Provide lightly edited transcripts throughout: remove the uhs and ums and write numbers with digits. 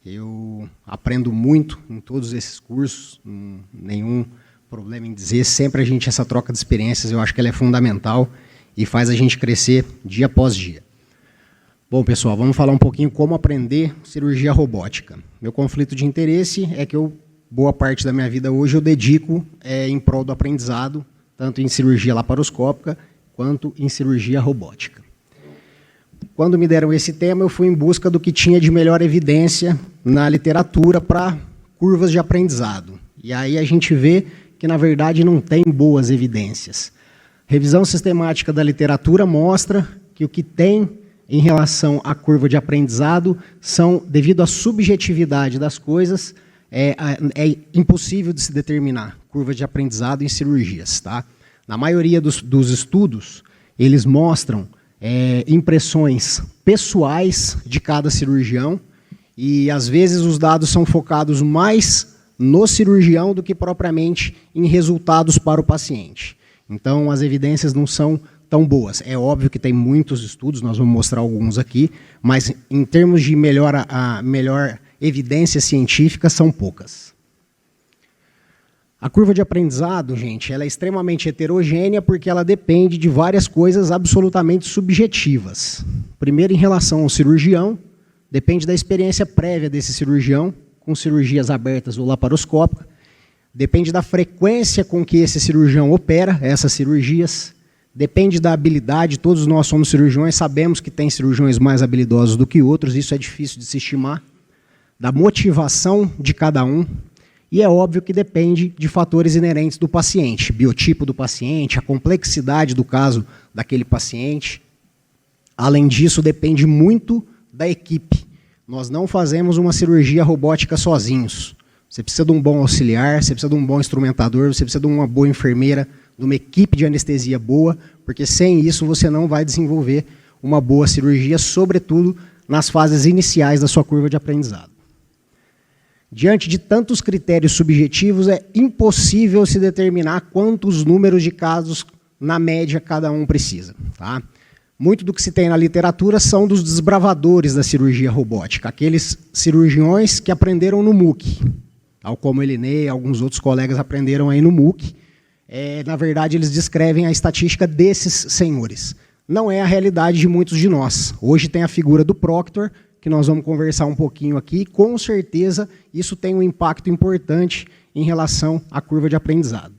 Eu aprendo muito em todos esses cursos, nenhum problema em dizer, sempre a gente, essa troca de experiências, eu acho que ela é fundamental e faz a gente crescer dia após dia. Bom, pessoal, vamos falar um pouquinho como aprender cirurgia robótica. Meu conflito de interesse é que boa parte da minha vida hoje eu dedico em prol do aprendizado, tanto em cirurgia laparoscópica quanto em cirurgia robótica. Quando me deram esse tema, eu fui em busca do que tinha de melhor evidência na literatura para curvas de aprendizado. E aí a gente vê que, na verdade, não tem boas evidências. Revisão sistemática da literatura mostra que o que tem em relação à curva de aprendizado são, devido à subjetividade das coisas, é impossível de se determinar curva de aprendizado em cirurgias. Tá? Na maioria dos estudos, eles mostram impressões pessoais de cada cirurgião e, às vezes, os dados são focados mais no cirurgião do que propriamente em resultados para o paciente. Então, as evidências não são tão boas. É óbvio que tem muitos estudos, nós vamos mostrar alguns aqui, mas em termos de melhor evidência científica, são poucas. A curva de aprendizado, gente, ela é extremamente heterogênea porque ela depende de várias coisas absolutamente subjetivas. Primeiro, em relação ao cirurgião, depende da experiência prévia desse cirurgião, com cirurgias abertas ou laparoscópicas, depende da frequência com que esse cirurgião opera essas cirurgias, depende da habilidade, todos nós somos cirurgiões, sabemos que tem cirurgiões mais habilidosos do que outros, isso é difícil de se estimar, da motivação de cada um, e é óbvio que depende de fatores inerentes do paciente, biotipo do paciente, a complexidade do caso daquele paciente. Além disso, depende muito da equipe. Nós não fazemos uma cirurgia robótica sozinhos. Você precisa de um bom auxiliar, você precisa de um bom instrumentador, você precisa de uma boa enfermeira, de uma equipe de anestesia boa, porque sem isso você não vai desenvolver uma boa cirurgia, sobretudo nas fases iniciais da sua curva de aprendizado. Diante de tantos critérios subjetivos, é impossível se determinar quantos números de casos, na média, cada um precisa. Tá? Muito do que se tem na literatura são dos desbravadores da cirurgia robótica, aqueles cirurgiões que aprenderam no MOOC, tal como Elinê e alguns outros colegas aprenderam aí no MOOC. Na verdade, eles descrevem a estatística desses senhores. Não é a realidade de muitos de nós. Hoje tem a figura do Proctor, que nós vamos conversar um pouquinho aqui, com certeza isso tem um impacto importante em relação à curva de aprendizado.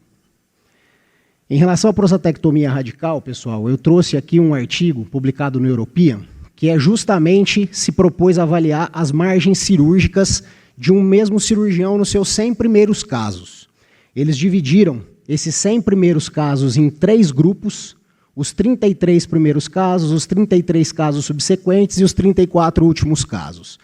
Em relação à prostatectomia radical, pessoal, eu trouxe aqui um artigo publicado no European, que justamente se propôs a avaliar as margens cirúrgicas de um mesmo cirurgião nos seus 100 primeiros casos. Eles dividiram esses 100 primeiros casos em 3 grupos, os 33 primeiros casos, os 33 casos subsequentes e os 34 últimos casos.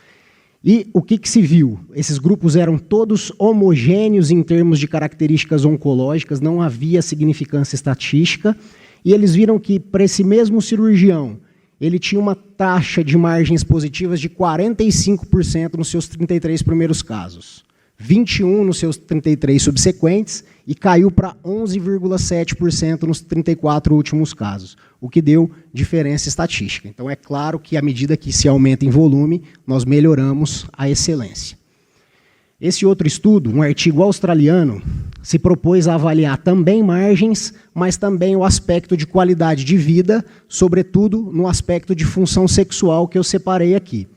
E o que se viu? Esses grupos eram todos homogêneos em termos de características oncológicas, não havia significância estatística, e eles viram que, para esse mesmo cirurgião, ele tinha uma taxa de margens positivas de 45% nos seus 33 primeiros casos. 21% nos seus 33 subsequentes e caiu para 11,7% nos 34 últimos casos, o que deu diferença estatística. Então, é claro que, à medida que se aumenta em volume, nós melhoramos a excelência. Esse outro estudo, um artigo australiano, se propôs a avaliar também margens, mas também o aspecto de qualidade de vida, sobretudo no aspecto de função sexual que eu separei aqui.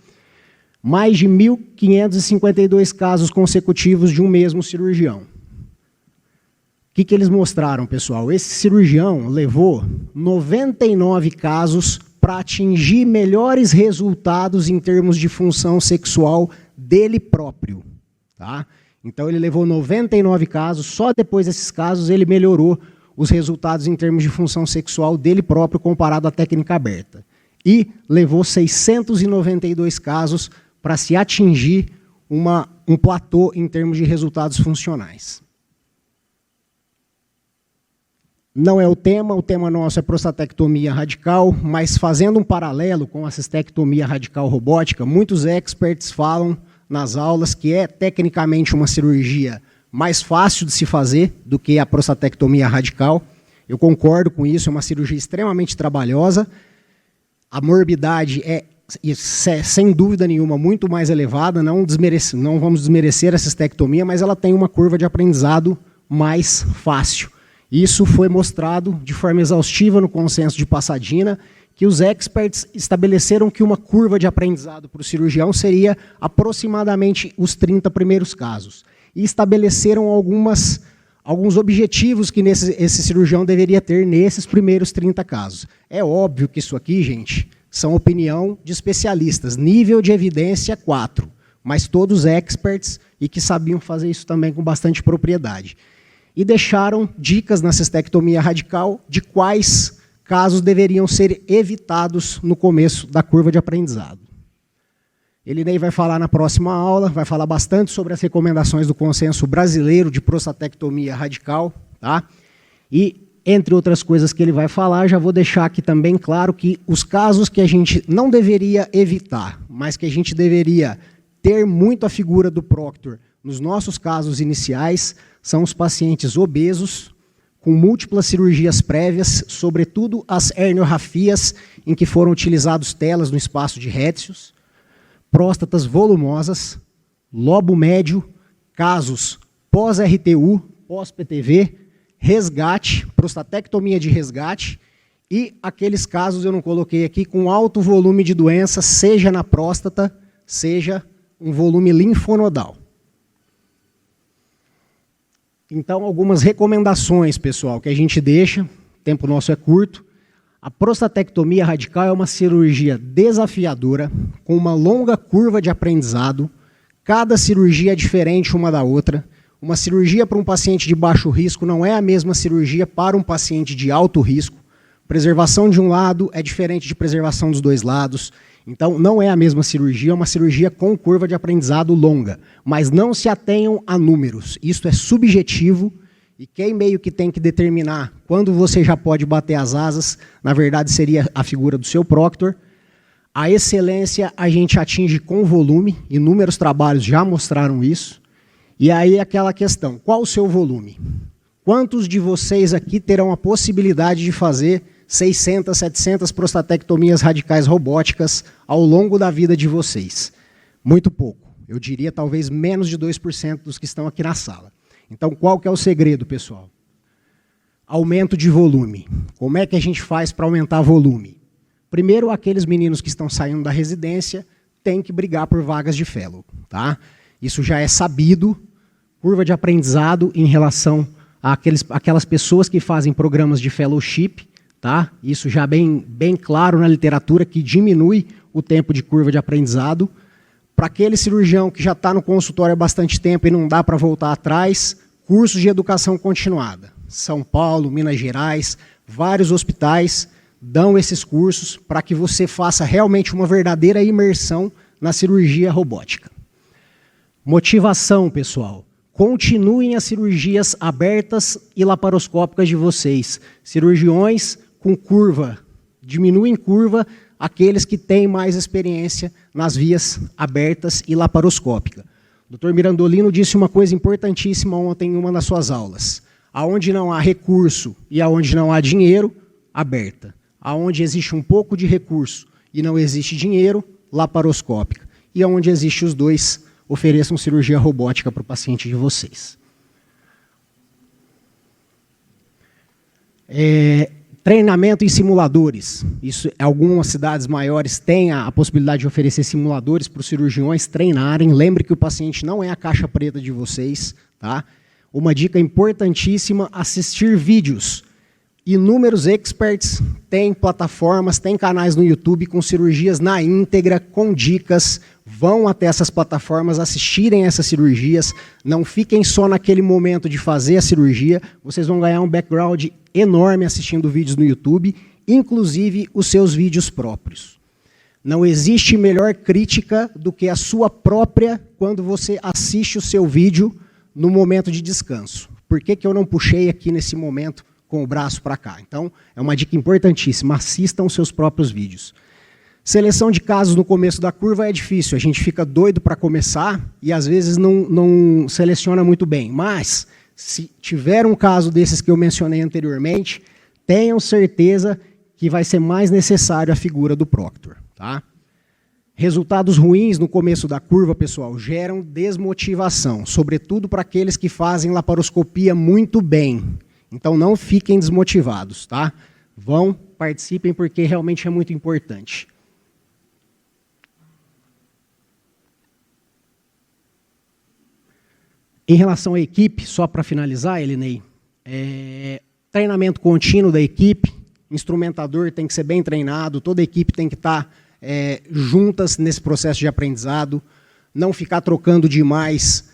Mais de 1.552 casos consecutivos de um mesmo cirurgião. O que eles mostraram, pessoal? Esse cirurgião levou 99 casos para atingir melhores resultados em termos de função sexual dele próprio. Tá? Então, ele levou 99 casos, só depois desses casos ele melhorou os resultados em termos de função sexual dele próprio comparado à técnica aberta. E levou 692 casos para se atingir um platô em termos de resultados funcionais. Não é o tema nosso é prostatectomia radical, mas fazendo um paralelo com a cistectomia radical robótica, muitos experts falam nas aulas que é tecnicamente uma cirurgia mais fácil de se fazer do que a prostatectomia radical. Eu concordo com isso, é uma cirurgia extremamente trabalhosa, a morbidade é sem dúvida nenhuma, muito mais elevada, não vamos desmerecer a cistectomia, mas ela tem uma curva de aprendizado mais fácil. Isso foi mostrado de forma exaustiva no consenso de Pasadena, que os experts estabeleceram que uma curva de aprendizado para o cirurgião seria aproximadamente os 30 primeiros casos. E estabeleceram alguns objetivos que esse cirurgião deveria ter nesses primeiros 30 casos. É óbvio que isso aqui, gente, são opinião de especialistas, nível de evidência 4, mas todos experts e que sabiam fazer isso também com bastante propriedade. E deixaram dicas na cistectomia radical de quais casos deveriam ser evitados no começo da curva de aprendizado. Elinei vai falar na próxima aula, vai falar bastante sobre as recomendações do consenso brasileiro de prostatectomia radical, tá? E, entre outras coisas que ele vai falar, já vou deixar aqui também claro que os casos que a gente não deveria evitar, mas que a gente deveria ter muito a figura do proctor nos nossos casos iniciais, são os pacientes obesos, com múltiplas cirurgias prévias, sobretudo as herniorafias, em que foram utilizados telas no espaço de Retzius, próstatas volumosas, lobo médio, casos pós-RTU, pós-PTV, resgate, prostatectomia de resgate, e aqueles casos, eu não coloquei aqui, com alto volume de doença, seja na próstata, seja um volume linfonodal. Então, algumas recomendações, pessoal, que a gente deixa, o tempo nosso é curto. A prostatectomia radical é uma cirurgia desafiadora, com uma longa curva de aprendizado. Cada cirurgia é diferente uma da outra. Uma cirurgia para um paciente de baixo risco não é a mesma cirurgia para um paciente de alto risco. Preservação de um lado é diferente de preservação dos dois lados. Então, não é a mesma cirurgia, é uma cirurgia com curva de aprendizado longa. Mas não se atenham a números. Isso é subjetivo e quem meio que tem que determinar quando você já pode bater as asas, na verdade, seria a figura do seu proctor. A excelência a gente atinge com volume, inúmeros trabalhos já mostraram isso. E aí aquela questão, qual o seu volume? Quantos de vocês aqui terão a possibilidade de fazer 600, 700 prostatectomias radicais robóticas ao longo da vida de vocês? Muito pouco. Eu diria talvez menos de 2% dos que estão aqui na sala. Então, qual que é o segredo, pessoal? Aumento de volume. Como é que a gente faz para aumentar volume? Primeiro, aqueles meninos que estão saindo da residência têm que brigar por vagas de fellow, tá? Isso já é sabido, curva de aprendizado em relação àquelas pessoas que fazem programas de fellowship, tá? Isso já bem claro na literatura, que diminui o tempo de curva de aprendizado. Para aquele cirurgião que já está no consultório há bastante tempo e não dá para voltar atrás, cursos de educação continuada. São Paulo, Minas Gerais, vários hospitais dão esses cursos para que você faça realmente uma verdadeira imersão na cirurgia robótica. Motivação, pessoal. Continuem as cirurgias abertas e laparoscópicas de vocês. Cirurgiões com curva, diminuem curva aqueles que têm mais experiência nas vias abertas e laparoscópica. O Dr. Mirandolino disse uma coisa importantíssima ontem em uma das suas aulas. Aonde não há recurso e aonde não há dinheiro, aberta. Aonde existe um pouco de recurso e não existe dinheiro, laparoscópica. E aonde existe os dois, ofereçam cirurgia robótica para o paciente de vocês. Treinamento em simuladores. Isso, algumas cidades maiores têm a possibilidade de oferecer simuladores para os cirurgiões treinarem. Lembre que o paciente não é a caixa preta de vocês, tá? Uma dica importantíssima, assistir vídeos. Inúmeros experts têm plataformas, têm canais no YouTube com cirurgias na íntegra, com dicas. Vão até essas plataformas, assistirem essas cirurgias. Não fiquem só naquele momento de fazer a cirurgia. Vocês vão ganhar um background enorme assistindo vídeos no YouTube, inclusive os seus vídeos próprios. Não existe melhor crítica do que a sua própria quando você assiste o seu vídeo no momento de descanso. Por que que eu não puxei aqui nesse momento com o braço para cá? Então, é uma dica importantíssima, assistam os seus próprios vídeos. Seleção de casos no começo da curva é difícil, a gente fica doido para começar e às vezes não seleciona muito bem, mas se tiver um caso desses que eu mencionei anteriormente, tenham certeza que vai ser mais necessário a figura do proctor, tá? Resultados ruins no começo da curva, pessoal, geram desmotivação, sobretudo para aqueles que fazem laparoscopia muito bem. Então, não fiquem desmotivados, tá? Vão, participem, porque realmente é muito importante. Em relação à equipe, só para finalizar, Elinei, treinamento contínuo da equipe, instrumentador tem que ser bem treinado, toda a equipe tem que estar juntas nesse processo de aprendizado, não ficar trocando demais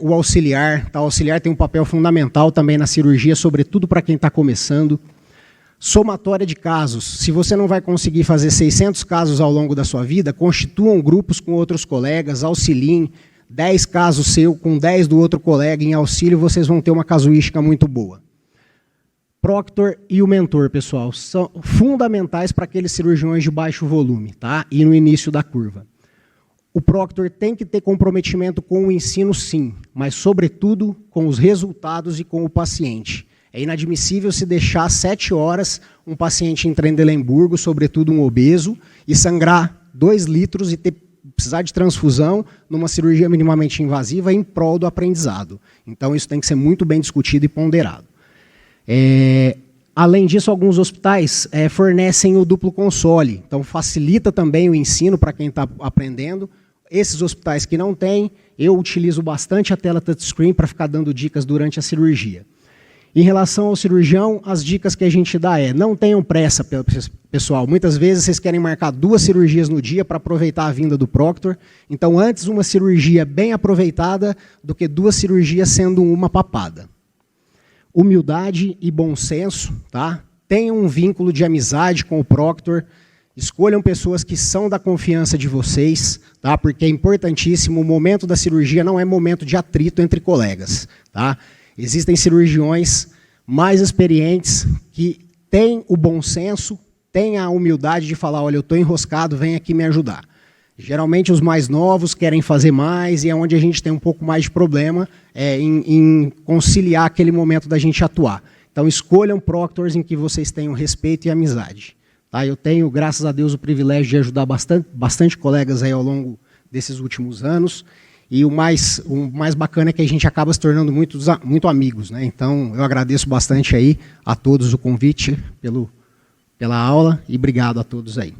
o auxiliar. Tá? O auxiliar tem um papel fundamental também na cirurgia, sobretudo para quem está começando. Somatória de casos. Se você não vai conseguir fazer 600 casos ao longo da sua vida, constituam grupos com outros colegas, auxiliem. 10 casos seu com 10 do outro colega em auxílio, vocês vão ter uma casuística muito boa. Proctor e o mentor, pessoal, são fundamentais para aqueles cirurgiões de baixo volume, tá? E no início da curva. O proctor tem que ter comprometimento com o ensino, sim, mas, sobretudo, com os resultados e com o paciente. É inadmissível se deixar 7 horas um paciente em Trendelenburgo, sobretudo um obeso, e sangrar 2 litros e precisar de transfusão numa cirurgia minimamente invasiva em prol do aprendizado. Então, isso tem que ser muito bem discutido e ponderado. Além disso, alguns hospitais fornecem o duplo console, então facilita também o ensino para quem está aprendendo. Esses hospitais que não têm, eu utilizo bastante a tela touchscreen para ficar dando dicas durante a cirurgia. Em relação ao cirurgião, as dicas que a gente dá não tenham pressa, pessoal. Muitas vezes vocês querem marcar 2 cirurgias no dia para aproveitar a vinda do proctor. Então, antes uma cirurgia bem aproveitada do que 2 cirurgias sendo uma papada. Humildade e bom senso, tá? Tenham um vínculo de amizade com o proctor. Escolham pessoas que são da confiança de vocês, tá? Porque é importantíssimo, o momento da cirurgia não é momento de atrito entre colegas, tá? Existem cirurgiões mais experientes que têm o bom senso, têm a humildade de falar, olha, eu estou enroscado, vem aqui me ajudar. Geralmente os mais novos querem fazer mais e é onde a gente tem um pouco mais de problema em conciliar aquele momento da gente atuar. Então escolham proctors em que vocês tenham respeito e amizade. Tá? Eu tenho, graças a Deus, o privilégio de ajudar bastante colegas aí ao longo desses últimos anos. E o mais bacana é que a gente acaba se tornando muito amigos, né? Então, eu agradeço bastante aí a todos o convite pela aula e obrigado a todos aí.